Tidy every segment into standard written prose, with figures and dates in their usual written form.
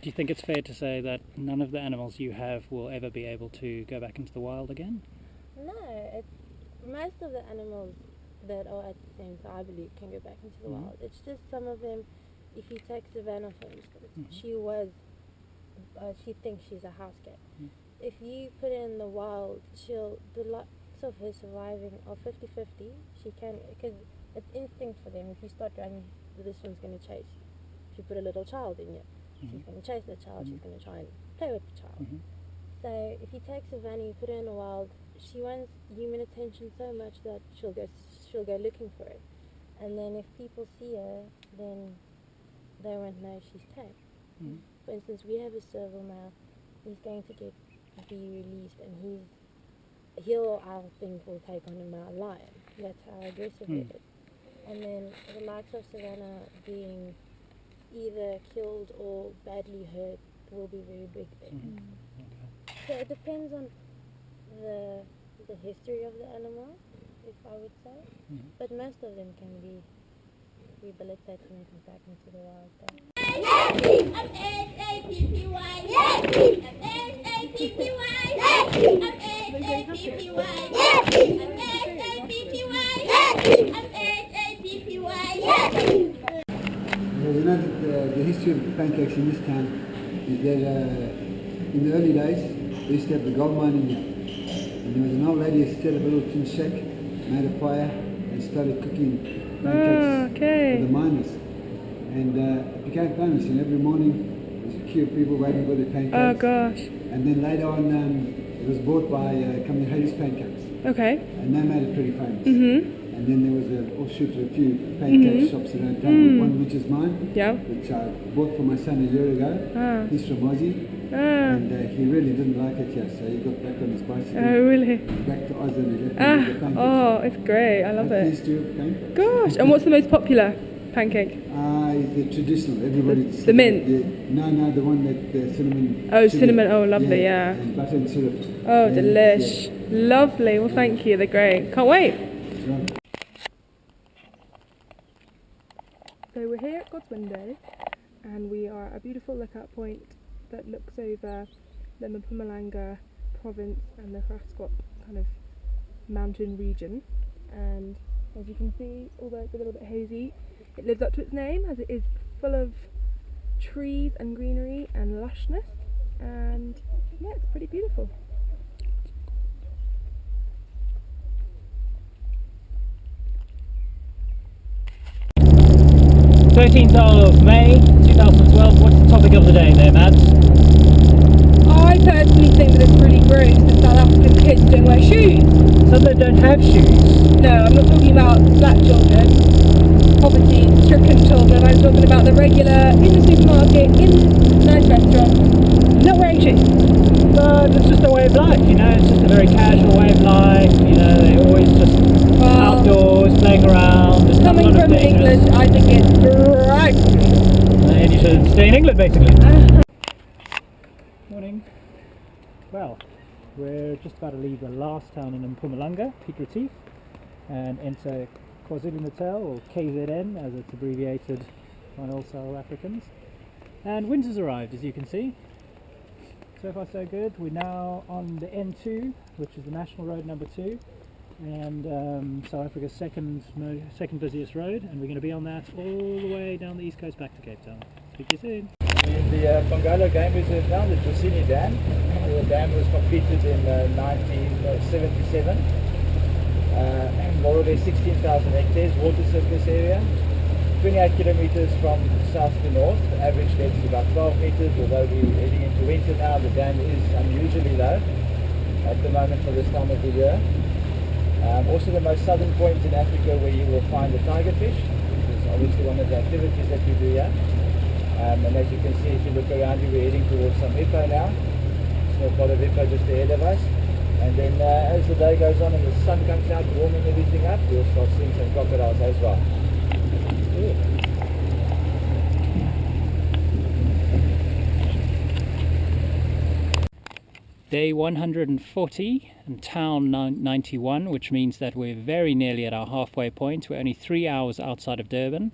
Do you think it's fair to say that none of the animals you have will ever be able to go back into the wild again? No, most of the animals that are at the centre, I believe, can go back into the wild. It's just some of them, if you take Savannah for instance, she thinks she's a house cat. If you put her in the wild, the lots of her surviving are 50-50. She can, because it's instinct for them. If you start running, this one's going to chase. If you put a little child in here, she's going to chase the child, she's going to try and play with the child. So if you take Savannah, you put her in the wild, she wants human attention so much that she'll go looking for it. And then if people see her, then they won't know she's tame. For instance, we have a serval male. He's going to be released, and he'll, I think, will take on a male lion. That's how aggressive it is. And then the likes of Savannah being either killed or badly hurt will be very big then. So it depends on the history of the animal, if I would say. But most of them can be rehabilitated and come back into the wild then. You know that the history of pancakes in this town is that in the early days they used to have the gold mine in here, and there was an old lady who set up a little tin shack, made a fire and started cooking pancakes for the miners, and it became famous, and every morning there was a queue of people waiting for their pancakes. Oh gosh. And then later on it was bought by a company, Hoedspruit. Okay. And they made it pretty famous. And then there was an offshoot of a few pancake shops around town, one which is mine, which I bought for my son a year ago. He's from Aussie, and he really didn't like it here, so he got back on his bicycle. Oh really? Back to Oz, and he left me with the pancakes. Oh, it's great, I love it. These two pancakes. Gosh, and what's the most popular pancake? The traditional, everybody's... The mint? No, the one that cinnamon... Oh, cinnamon, oh lovely, yeah. And butter and syrup. Oh, delish. Lovely, well thank you, they're great. Can't wait. Right. So we're here at God's Window, and we are at a beautiful lookout point that looks over the Mpumalanga province and the Graskop kind of mountain region. And as you can see, although it's a little bit hazy, it lives up to its name as it is full of trees and greenery and lushness, and yeah, it's pretty beautiful. of May 2012, what's the topic of the day there, Mads? I personally think that it's pretty gross that South African kids don't wear shoes. Some that don't have shoes. No, I'm not talking about black children, poverty-stricken children. I'm talking about the regular, in the supermarket, in nice restaurants, not wearing shoes. But it's just a way of life, you know, it's just a very casual way of life, you know, they're always just outdoors, playing around. Coming from England, I think it's right. And you should stay in England, basically. Morning. Well, we're just about to leave the last town in Mpumalanga, Piet Retief, and enter kwa-zulu, or KZN as it's abbreviated by all South Africans. And winter's arrived, as you can see. So far so good. We're now on the N2, which is the national road number 2, and South Africa's second busiest road, and we're going to be on that all the way down the east coast back to Cape Town. Speak to you soon. In the Bongalo Game Reserve now, the Tusini Dam. The dam was completed in 1977. More or less 16,000 hectares, water surface area. 28 kilometers from south to north. The average depth is about 12 meters, although we're heading into winter now. The dam is unusually low at the moment for this time of the year. Also the most southern point in Africa where you will find the tiger fish, which is obviously one of the activities that we do here. And as you can see, if you look around you, we're heading towards some hippo now. So a lot of hippo just ahead of us. And then as the day goes on and the sun comes out warming everything up, we'll start seeing some crocodiles as well. Day 140 and town 91, which means that we're very nearly at our halfway point. We're only 3 hours outside of Durban,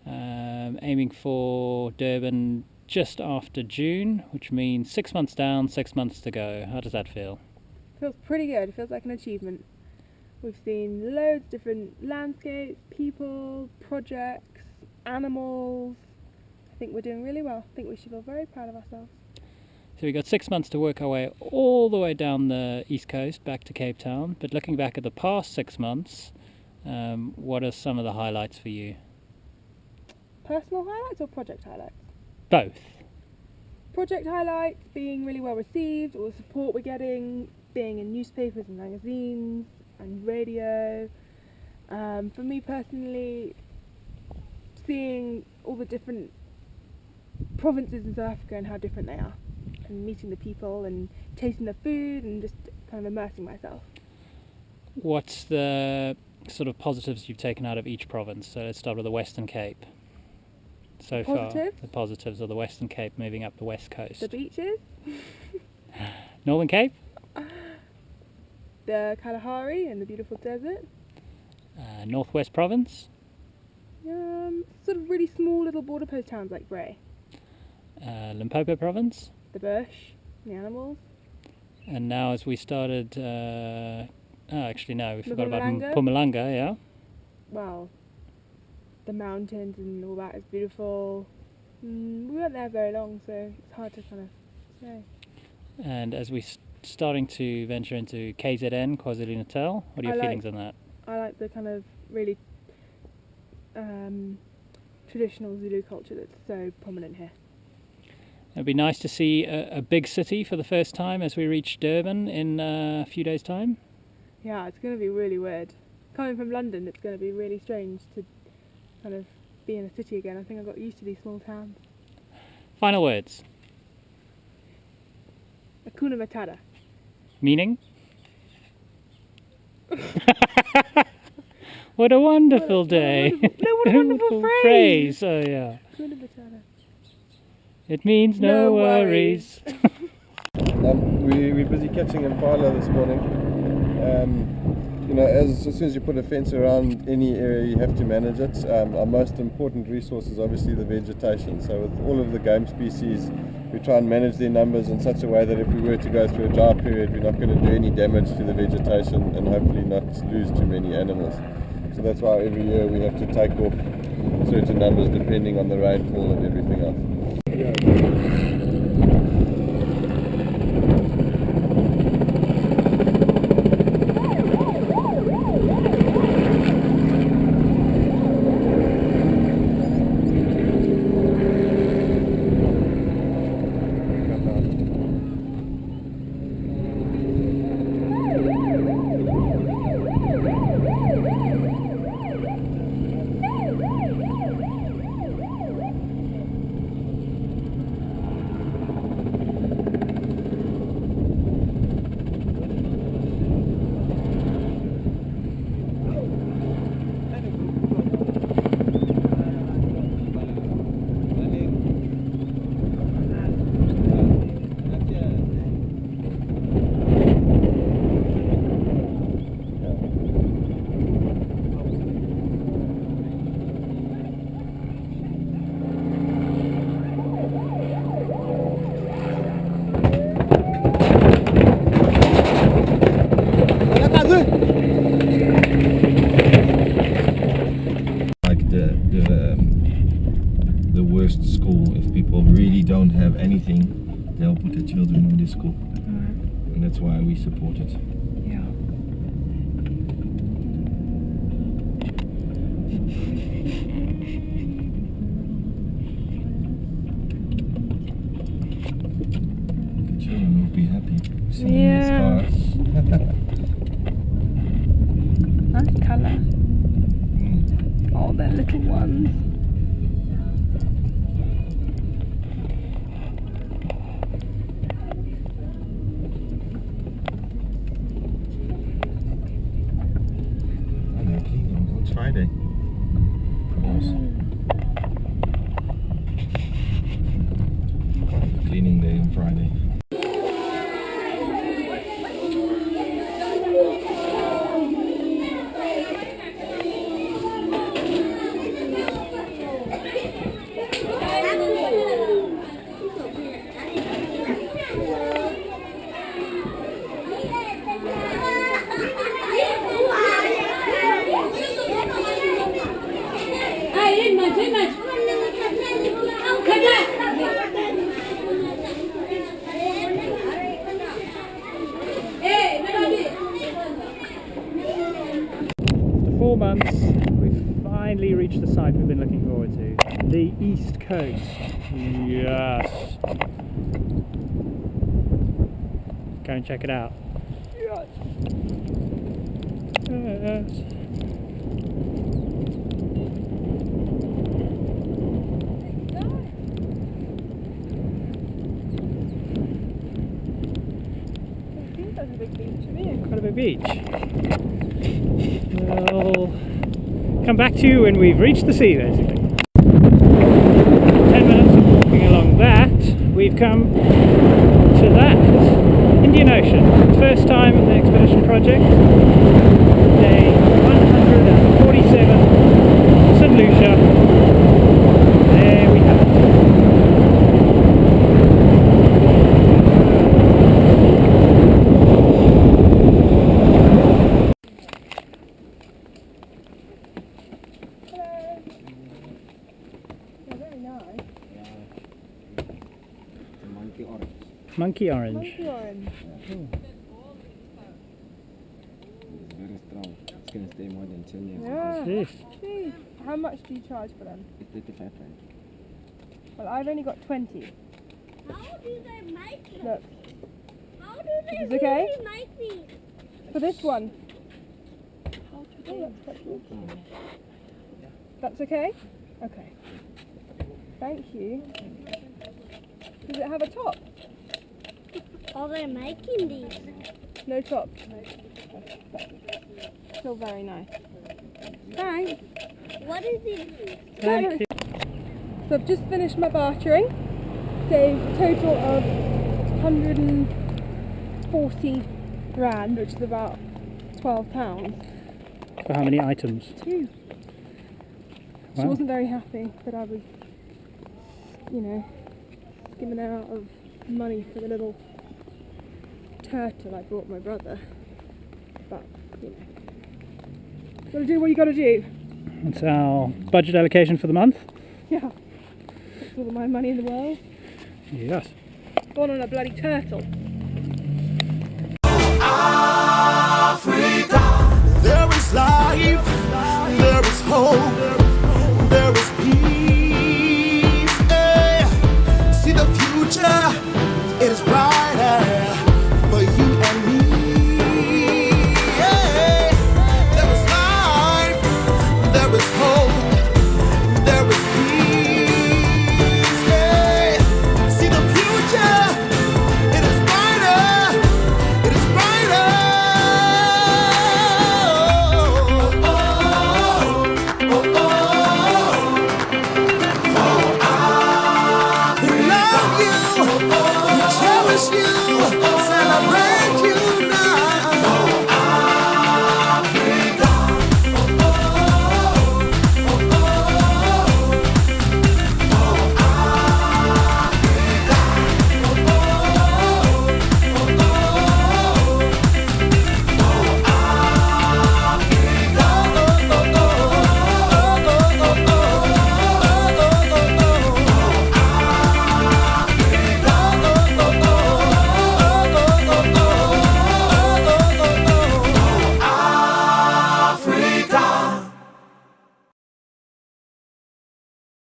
aiming for Durban just after June, which means 6 months down, 6 months to go. How does that feel? Feels pretty good. It feels like an achievement. We've seen loads of different landscapes, people, projects, animals. I think we're doing really well. I think we should feel very proud of ourselves. So we've got 6 months to work our way all the way down the east coast back to Cape Town. But looking back at the past 6 months, what are some of the highlights for you? Personal highlights or project highlights? Both. Project highlights, being really well received, all the support we're getting, being in newspapers and magazines and radio. For me personally, seeing all the different provinces in South Africa and how different they are, and meeting the people and tasting the food and just kind of immersing myself. What's the sort of positives you've taken out of each province? So let's start with the Western Cape. So far, the positives of the Western Cape moving up the west coast. The beaches. Northern Cape? The Kalahari and the beautiful desert. Northwest Province? Sort of really small little border post towns like Bray. Limpopo Province? The bush, the animals. And now as we started, actually no, we forgot about Mpumalanga? Mpumalanga, yeah? Well, the mountains and all that is beautiful. We weren't there very long, so it's hard to kind of say. And as we're starting to venture into KZN, KwaZulu Natal, what are your feelings on that? I like the kind of really traditional Zulu culture that's so prominent here. It'd be nice to see a big city for the first time as we reach Durban in a few days' time. Yeah, it's going to be really weird. Coming from London, it's going to be really strange to kind of be in a city again. I think I got used to these small towns. Final words. Hakuna Matata. Meaning? What a wonderful day. What a wonderful phrase. Oh yeah. Hakuna Matata. It means no worries. We're busy catching impala this morning. As soon as you put a fence around any area, you have to manage it. Our most important resource is obviously the vegetation. So with all of the game species, we try and manage their numbers in such a way that if we were to go through a dry period, we're not going to do any damage to the vegetation and hopefully not lose too many animals. So that's why every year we have to take off certain numbers depending on the rainfall and everything else. The worst school, if people really don't have anything, they'll put their children in this school, and that's why we support it. Yeah. The children will be happy seeing Yeah. the stars. Nice colour. Oh, they're little ones. They're cleaning. It's Friday. Of course. Cleaning day on Friday. 4 months, we've finally reached the site we've been looking forward to. The East Coast. Yes. Go and check it out. Yes. That's a big beach, isn't it? Quite a big beach. We'll come back to you when we've reached the sea, basically. 10 minutes of walking along that, we've come to that. Indian Ocean. First time at the expedition project. Day 147. St. Lucia. There we have it. Monkey orange. Monkey orange. It's very strong. It's going to stay more than 10 years. Yeah. Yes. Jeez. How much do you charge for them? It's 35 rand. Well, I've only got 20. How do they make it? Look, How do they Is it okay? really make these? for this one. Oh, that's good. That's okay? Okay. Thank you. Does it have a top? Are they making these? No top. Still very nice. Thanks. What is it? Thank you. So I've just finished my bartering. Saved a total of 140 rand, which is about £12. For how many items? 2. She Wow. wasn't very happy that I was, you know, skimming out of money for the little turtle I brought my brother. But, you know, gotta do what you gotta do. That's our budget allocation for the month. Yeah. That's all of my money in the world. Yes. Gone on a bloody turtle.